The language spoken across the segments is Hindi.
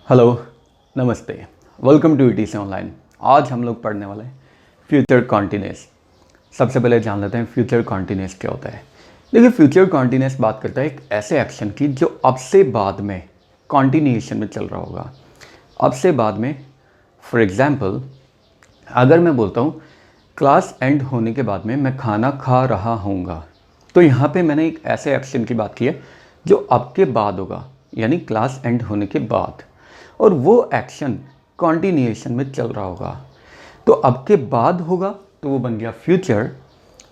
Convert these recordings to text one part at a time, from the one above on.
हेलो, नमस्ते, वेलकम टू ईटीसी ऑनलाइन। आज हम लोग पढ़ने वाले हैं फ्यूचर कॉन्टिन्यूस। सबसे पहले जान लेते हैं फ्यूचर कॉन्टिन्यूस क्या होता है। देखिए, फ्यूचर कॉन्टिन्यूस बात करता है एक ऐसे एक्शन की जो अब से बाद में कॉन्टिन्यूएशन में चल रहा होगा। अब से बाद में, फॉर एग्जांपल, अगर मैं बोलता हूँ क्लास एंड होने के बाद में मैं खाना खा रहा हूँगा, तो यहाँ पे मैंने एक ऐसे एक्शन की बात की है जो अब के बाद होगा, यानी क्लास एंड होने के बाद, और वो एक्शन कॉन्टिन्यूएशन में चल रहा होगा। तो अब के बाद होगा तो वो बन गया फ्यूचर,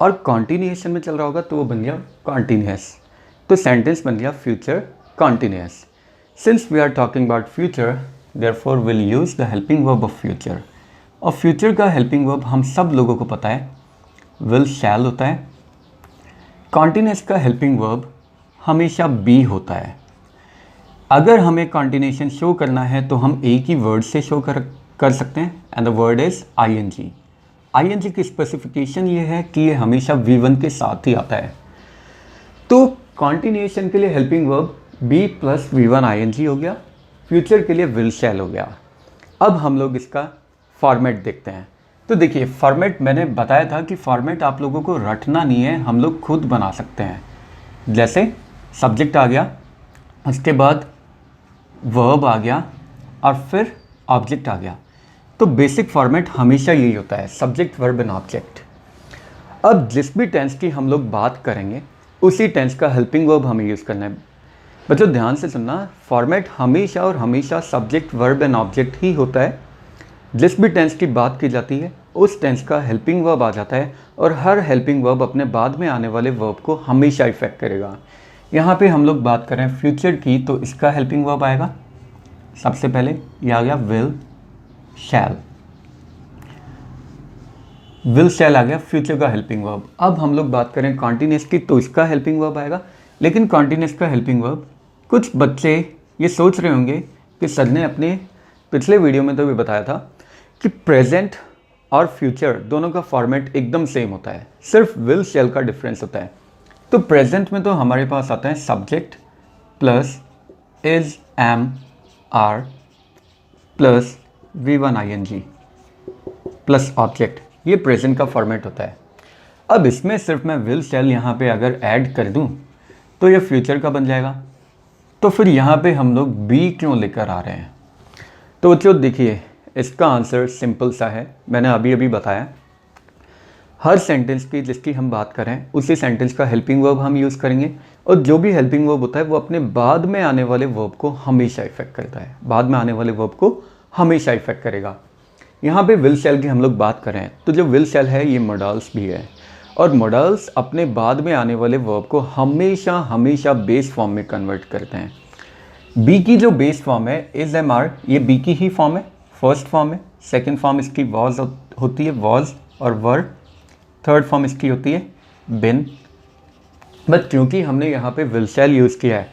और कॉन्टिन्यूएशन में चल रहा होगा तो वो बन गया कॉन्टिन्यूअस। तो सेंटेंस बन गया future continuous. Since we are talking about future, therefore will use the helping verb of future. और फ्यूचर का हेल्पिंग वर्ब हम सब लोगों को पता है, विल शैल होता है। कॉन्टिन्यूअस का हेल्पिंग वर्ब हमेशा बी होता है। अगर हमें कॉन्टिन्यूएशन शो करना है तो हम एक ही वर्ड से शो कर सकते हैं, and the word is ING. ING की स्पेसिफिकेशन ये है कि ये हमेशा V1 के साथ ही आता है। तो कॉन्टिन्यूएशन के लिए helping verb be plus V1 ING हो गया, फ्यूचर के लिए विल शैल हो गया। अब हम लोग इसका फॉर्मेट देखते हैं। तो देखिए, फॉर्मेट मैंने बताया था कि फॉर्मेट आप लोगों को रटना नहीं है, हम लोग खुद बना सकते हैं। जैसे सब्जेक्ट आ गया, उसके बाद वर्ब आ गया, और फिर ऑब्जेक्ट आ गया। तो बेसिक फॉर्मेट हमेशा यही होता है, सब्जेक्ट वर्ब एंड ऑब्जेक्ट। अब जिस भी टेंस की हम लोग बात करेंगे उसी टेंस का हेल्पिंग वर्ब हमें यूज़ करना है। बच्चों ध्यान से सुनना, फॉर्मेट हमेशा और हमेशा सब्जेक्ट वर्ब एंड ऑब्जेक्ट ही होता है। जिस भी टेंस की बात की जाती है उस टेंस का हेल्पिंग वर्ब आ जाता है, और हर हेल्पिंग वर्ब अपने बाद में आने वाले वर्ब को हमेशा इफेक्ट करेगा। यहाँ पे हम लोग बात करें फ्यूचर की, तो इसका हेल्पिंग वर्ब आएगा सबसे पहले, ये आ गया विल शैल। विल शैल आ गया फ्यूचर का हेल्पिंग वर्ब। अब हम लोग बात करें कॉन्टिन्यूअस की, तो इसका हेल्पिंग वर्ब आएगा। लेकिन कॉन्टिन्यूअस का हेल्पिंग वर्ब, कुछ बच्चे ये सोच रहे होंगे कि सर ने अपने पिछले वीडियो में तो भी बताया था कि प्रेजेंट और फ्यूचर दोनों का फॉर्मेट एकदम सेम होता है, सिर्फ विल शैल का डिफरेंस होता है। तो प्रेजेंट में तो हमारे पास आता है subject plus is, am, are plus V1 ING plus object, ये प्रेजेंट का फॉर्मेट होता है। अब इसमें सिर्फ मैं विल शैल यहाँ पे अगर ऐड कर दूँ तो ये फ्यूचर का बन जाएगा। तो फिर यहाँ पे हम लोग बी क्यों लेकर आ रहे हैं? तो बच्चों देखिए, इसका आंसर सिंपल सा है, मैंने अभी अभी बताया। हर सेंटेंस की जिसकी हम बात करें उसी सेंटेंस का हेल्पिंग वर्ब हम यूज़ करेंगे, और जो भी हेल्पिंग वर्ब होता है वो अपने बाद में आने वाले वर्ब को हमेशा इफेक्ट करता है, बाद में आने वाले वर्ब को हमेशा इफेक्ट करेगा। यहाँ पे विल शैल की हम लोग बात करें तो जो विल शैल है ये मॉडल्स भी है, और मॉडल्स अपने बाद में आने वाले वर्ब को हमेशा हमेशा बेस फॉर्म में कन्वर्ट करते हैं। बी की जो बेस फॉर्म है इज, एम, आर, ये बी की ही फॉर्म है, फर्स्ट फॉर्म है। सेकेंड फॉर्म इसकी वॉज होती है, वॉज और वर। थर्ड फॉर्म इसकी होती है बिन। बट क्योंकि हमने यहाँ पे विल शैल यूज़ किया है,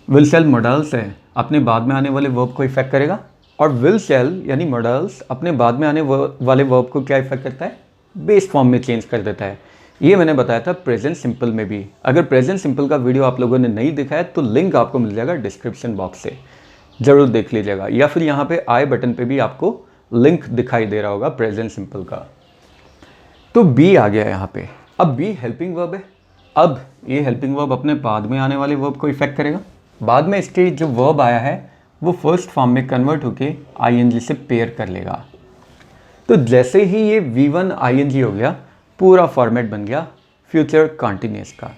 विल शैल मॉडल्स है, अपने बाद में आने वाले वर्ब को इफेक्ट करेगा, और विल शैल यानी मॉडल्स अपने बाद में आने वाले वर्ब को क्या इफेक्ट करता है? बेस फॉर्म में चेंज कर देता है। ये मैंने बताया था प्रेजेंट सिंपल में भी। अगर प्रेजेंट सिंपल का वीडियो आप लोगों ने नहीं देखा है तो लिंक आपको मिल जाएगा डिस्क्रिप्शन बॉक्स से, ज़रूर देख लीजिएगा, या फिर यहाँ पे आई बटन पे भी आपको लिंक दिखाई दे रहा होगा प्रेजेंट सिंपल का। तो बी आ गया यहाँ पे। अब बी हेल्पिंग वर्ब है। अब ये हेल्पिंग वर्ब अपने बाद में आने वाले वर्ब को इफेक्ट करेगा। बाद में इसके जो वर्ब आया है वो फर्स्ट फॉर्म में कन्वर्ट होके ING से पेयर कर लेगा। तो जैसे ही ये V1 ING हो गया, पूरा फॉर्मेट बन गया फ्यूचर कॉन्टिन्यूअस का।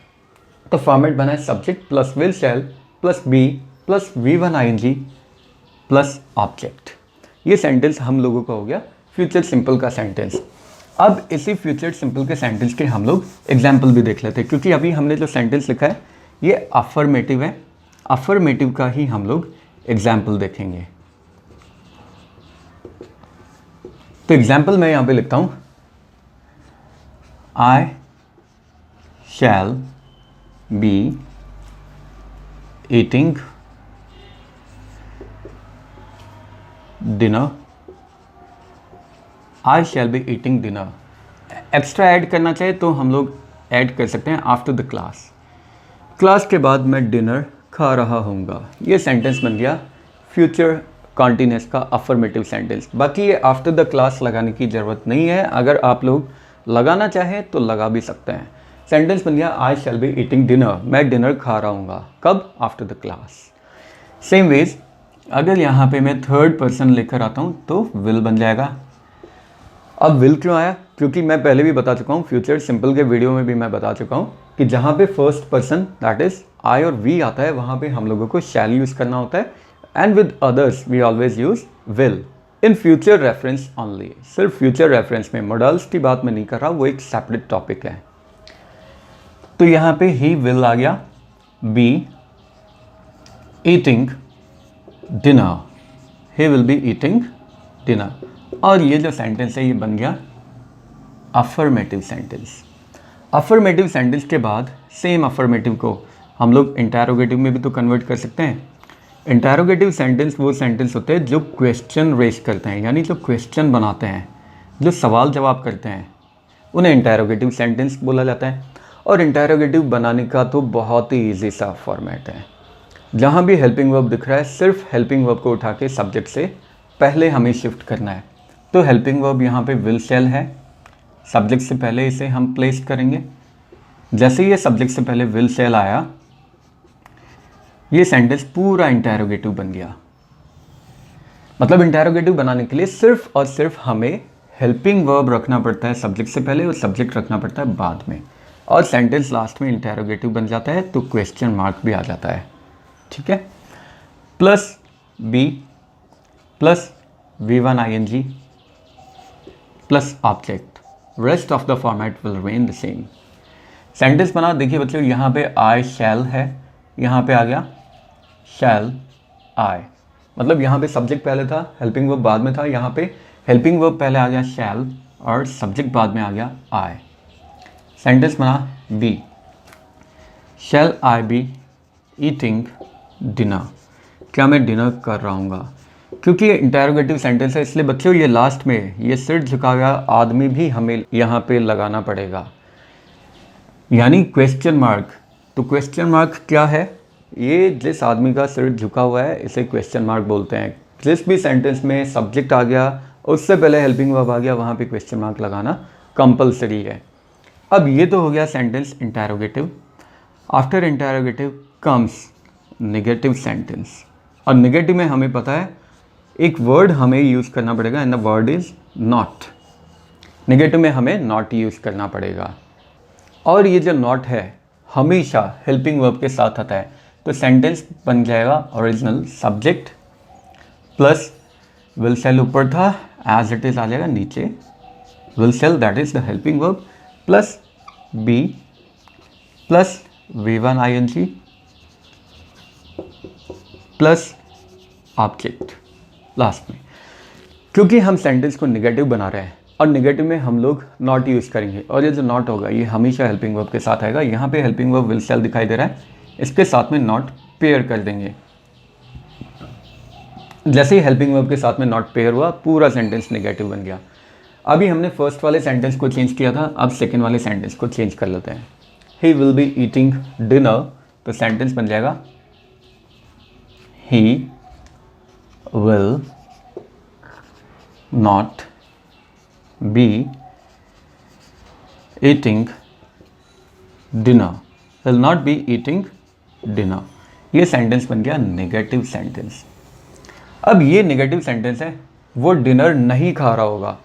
तो फॉर्मेट बना है subject plus will shall plus be plus V1 ING plus object. ये सेंटेंस हम लोगों का हो गया फ्यूचर सिंपल का सेंटेंस। अब इसी फ्यूचर सिंपल के सेंटेंस के हम लोग एग्जाम्पल भी देख लेते हैं, क्योंकि अभी हमने जो सेंटेंस लिखा है ये अफर्मेटिव है। अफर्मेटिव का ही हम लोग एग्जाम्पल देखेंगे। तो एग्जाम्पल मैं यहाँ पे लिखता हूँ, I shall be eating dinner. I shall be eating dinner. Extra add करना चाहे तो हम लोग ऐड कर सकते हैं आफ्टर द क्लास। क्लास के बाद मैं डिनर खा रहा हूँगा। ये सेंटेंस बन गया फ्यूचर कॉन्टिन्यूस का अफर्मेटिव सेंटेंस। बाकी ये आफ्टर द क्लास लगाने की ज़रूरत नहीं है, अगर आप लोग लगाना चाहें तो लगा भी सकते हैं। सेंटेंस बन गया I shall be eating dinner, मैं डिनर खा रहा हूँगा, कब? After the class. Same ways अगर यहाँ पे मैं थर्ड पर्सन लेकर आता हूँ तो विल बन जाएगा। अब विल क्यों आया? क्योंकि मैं पहले भी बता चुका हूँ, फ्यूचर सिंपल के वीडियो में भी मैं बता चुका हूँ कि जहाँ पे first person that is I और वी आता है वहाँ पे हम लोगों को शैल यूज़ करना होता है, and with others we always use will in future reference only. सिर्फ फ्यूचर रेफरेंस में, मॉडल्स की बात मैं नहीं कर रहा, वो एक सेपरेट टॉपिक है। तो यहाँ पे ही विल आ गया, B eating dinner, he will be eating dinner, और ये जो सेंटेंस है ये बन गया अफर्मेटिव सेंटेंस। अफर्मेटिव सेंटेंस के बाद सेम अफर्मेटिव को हम लोग इंटरोगेटिव में भी तो कन्वर्ट कर सकते हैं। इंटरोगेटिव सेंटेंस वो सेंटेंस होते हैं जो क्वेश्चन रेज करते हैं, यानी जो क्वेश्चन बनाते हैं, जो सवाल जवाब करते हैं, उन्हें इंटरोगेटिव सेंटेंस बोला जाता है। और इंटरोगेटिव बनाने का तो बहुत ही ईजी सा फॉर्मेट है। जहाँ भी हेल्पिंग वर्ब दिख रहा है सिर्फ हेल्पिंग वर्ब को उठा के सब्जेक्ट से पहले हमें शिफ्ट करना है। तो हेल्पिंग वर्ब यहाँ पे विल शैल है, सब्जेक्ट से पहले इसे हम प्लेस करेंगे। जैसे ये सब्जेक्ट से पहले विल शैल आया, ये सेंटेंस पूरा इंटरोगेटिव बन गया। मतलब इंटरोगेटिव बनाने के लिए सिर्फ और सिर्फ हमें हेल्पिंग वर्ब रखना पड़ता है सब्जेक्ट से पहले और सब्जेक्ट रखना पड़ता है बाद में, और सेंटेंस लास्ट में इंटरोगेटिव बन जाता है, तो क्वेश्चन मार्क भी आ जाता है। ठीक है, plus be plus V1 ing plus object, rest of the format will remain the same. Sentence बना, देखिए बच्चों यहाँ पे आई शैल है, यहाँ पे आ गया शैल आई, मतलब यहाँ पे सब्जेक्ट पहले था, हेल्पिंग वर्ब बाद में था, यहाँ पे हेल्पिंग वर्ब पहले आ गया शैल और सब्जेक्ट बाद में आ गया आई। सेंटेंस बना be shall I be eating dinner, क्या मैं डिनर कर रहा हूँगा। क्योंकि ये इंटरोगेटिव सेंटेंस है इसलिए बच्चों ये लास्ट में ये सिर झुका हुआ आदमी भी हमें यहाँ पे लगाना पड़ेगा, यानी क्वेश्चन मार्क। तो क्वेश्चन मार्क क्या है? ये जिस आदमी का सिर झुका हुआ है इसे क्वेश्चन मार्क बोलते हैं। जिस भी सेंटेंस में सब्जेक्ट आ गया उससे पहले हेल्पिंग वर्ब आ गया, वहाँ पे क्वेश्चन मार्क लगाना कंपलसरी है। अब ये तो हो गया sentence interrogative. After interrogative comes negative sentence, और नेगेटिव में हमें पता है एक वर्ड हमें यूज़ करना पड़ेगा, and the word is not. Negative में हमें नॉट यूज़ करना पड़ेगा, और ये जो नॉट है हमेशा हेल्पिंग वर्ब के साथ आता है। तो सेंटेंस बन जाएगा original subject plus will shall ऊपर था, एज इट इज़ आ जाएगा नीचे, will shall that is the helping verb plus be plus V1 ing plus object last में। क्योंकि हम सेंटेंस को नेगेटिव बना रहे हैं और नेगेटिव में हम लोग नॉट यूज़ करेंगे, और ये जो नॉट होगा ये हमेशा हेल्पिंग वर्ब के साथ आएगा। यहाँ पे हेल्पिंग वर्ब विल शैल दिखाई दे रहा है, इसके साथ में नॉट पेयर कर देंगे। जैसे ही हेल्पिंग वर्ब के साथ में नॉट पेयर हुआ पूरा सेंटेंस नेगेटिव बन गया। अभी हमने फर्स्ट वाले सेंटेंस को चेंज किया था, अब सेकेंड वाले सेंटेंस को चेंज कर लेते हैं। He will be eating dinner, तो सेंटेंस बन जाएगा ही will not be eating dinner, will not be eating dinner। ये सेंटेंस बन गया नेगेटिव सेंटेंस। अब ये नेगेटिव सेंटेंस है, वो डिनर नहीं खा रहा होगा।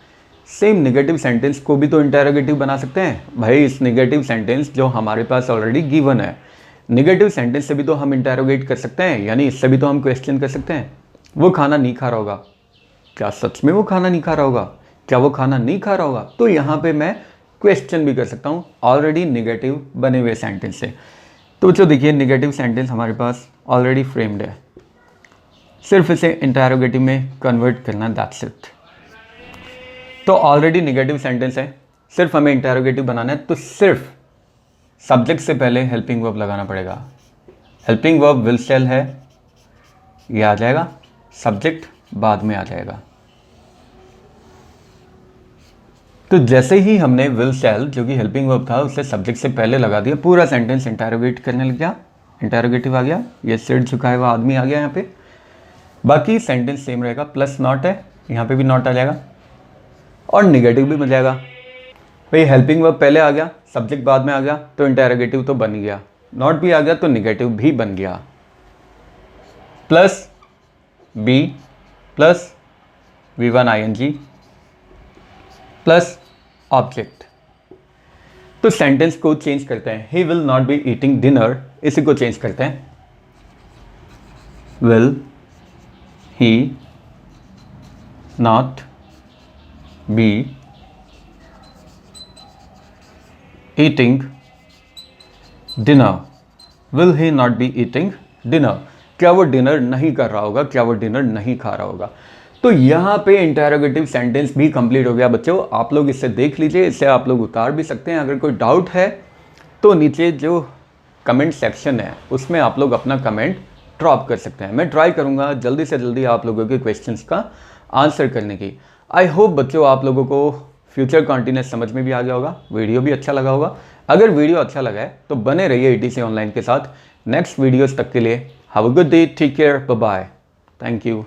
सेम नेगेटिव सेंटेंस को भी तो इंटरोगेटिव बना सकते हैं भाई। इस नेगेटिव सेंटेंस जो हमारे पास ऑलरेडी गिवन है, नेगेटिव सेंटेंस से भी तो हम इंटरोगेट कर सकते हैं, यानी इससे भी तो हम क्वेश्चन कर सकते हैं। वो खाना नहीं खा रहा होगा, क्या सच में वो खाना नहीं खा रहा होगा? क्या वो खाना नहीं खा रहा होगा? तो यहाँ पे मैं क्वेश्चन भी कर सकता हूँ ऑलरेडी नेगेटिव बने हुए सेंटेंस से। तो बच्चों देखिए नेगेटिव सेंटेंस हमारे पास ऑलरेडी फ्रेम्ड है, सिर्फ इसे इंटरोगेटिव में कन्वर्ट करना, दैट्स इट। तो ऑलरेडी नेगेटिव सेंटेंस है, सिर्फ हमें इंटरोगेटिव बनाना है, तो सिर्फ सब्जेक्ट से पहले हेल्पिंग वर्ब लगाना पड़ेगा। हेल्पिंग वर्ब विल शैल है, ये आ जाएगा, सब्जेक्ट बाद में आ जाएगा। तो जैसे ही हमने विल शैल जो कि हेल्पिंग वर्ब था उसे सब्जेक्ट से पहले लगा दिया, पूरा सेंटेंस इंटरोगेट करने लग गया, इंटरोगेटिव आ गया, ये सिर झुकाया हुआ आदमी आ गया यहाँ पे। बाकी सेंटेंस सेम रहेगा, प्लस नॉट है, यहाँ पे भी नॉट आ जाएगा और निगेटिव भी बन जाएगा। भाई हेल्पिंग वर्ब पहले आ गया, सब्जेक्ट बाद में आ गया तो इंटरोगेटिव तो बन गया, नॉट भी आ गया तो निगेटिव भी बन गया। Plus be plus V1 ING plus object. तो सेंटेंस को चेंज करते हैं, he will not be eating dinner, इसी को चेंज करते हैं, will he not be eating dinner, will he not be eating dinner, क्या वो डिनर नहीं कर रहा होगा, क्या वो डिनर नहीं खा रहा होगा। तो यहाँ पे इंटरोगेटिव सेंटेंस भी कंप्लीट हो गया बच्चों, आप लोग इसे देख लीजिए, इससे आप लोग उतार भी सकते हैं। अगर कोई डाउट है तो नीचे जो कमेंट सेक्शन है उसमें आप लोग अपना कमेंट ड्रॉप कर सकते हैं, मैं ट्राई करूँगा जल्दी से जल्दी आप लोगों के क्वेश्चंस का आंसर करने की। आई होप बच्चों आप लोगों को फ्यूचर कॉन्टिन्यूस समझ में भी आ गया होगा, वीडियो भी अच्छा लगा होगा। अगर वीडियो अच्छा लगा है तो बने रहिए ETC ऑनलाइन के साथ। नेक्स्ट वीडियोस तक के लिए have a good day, take care, bye bye, thank you.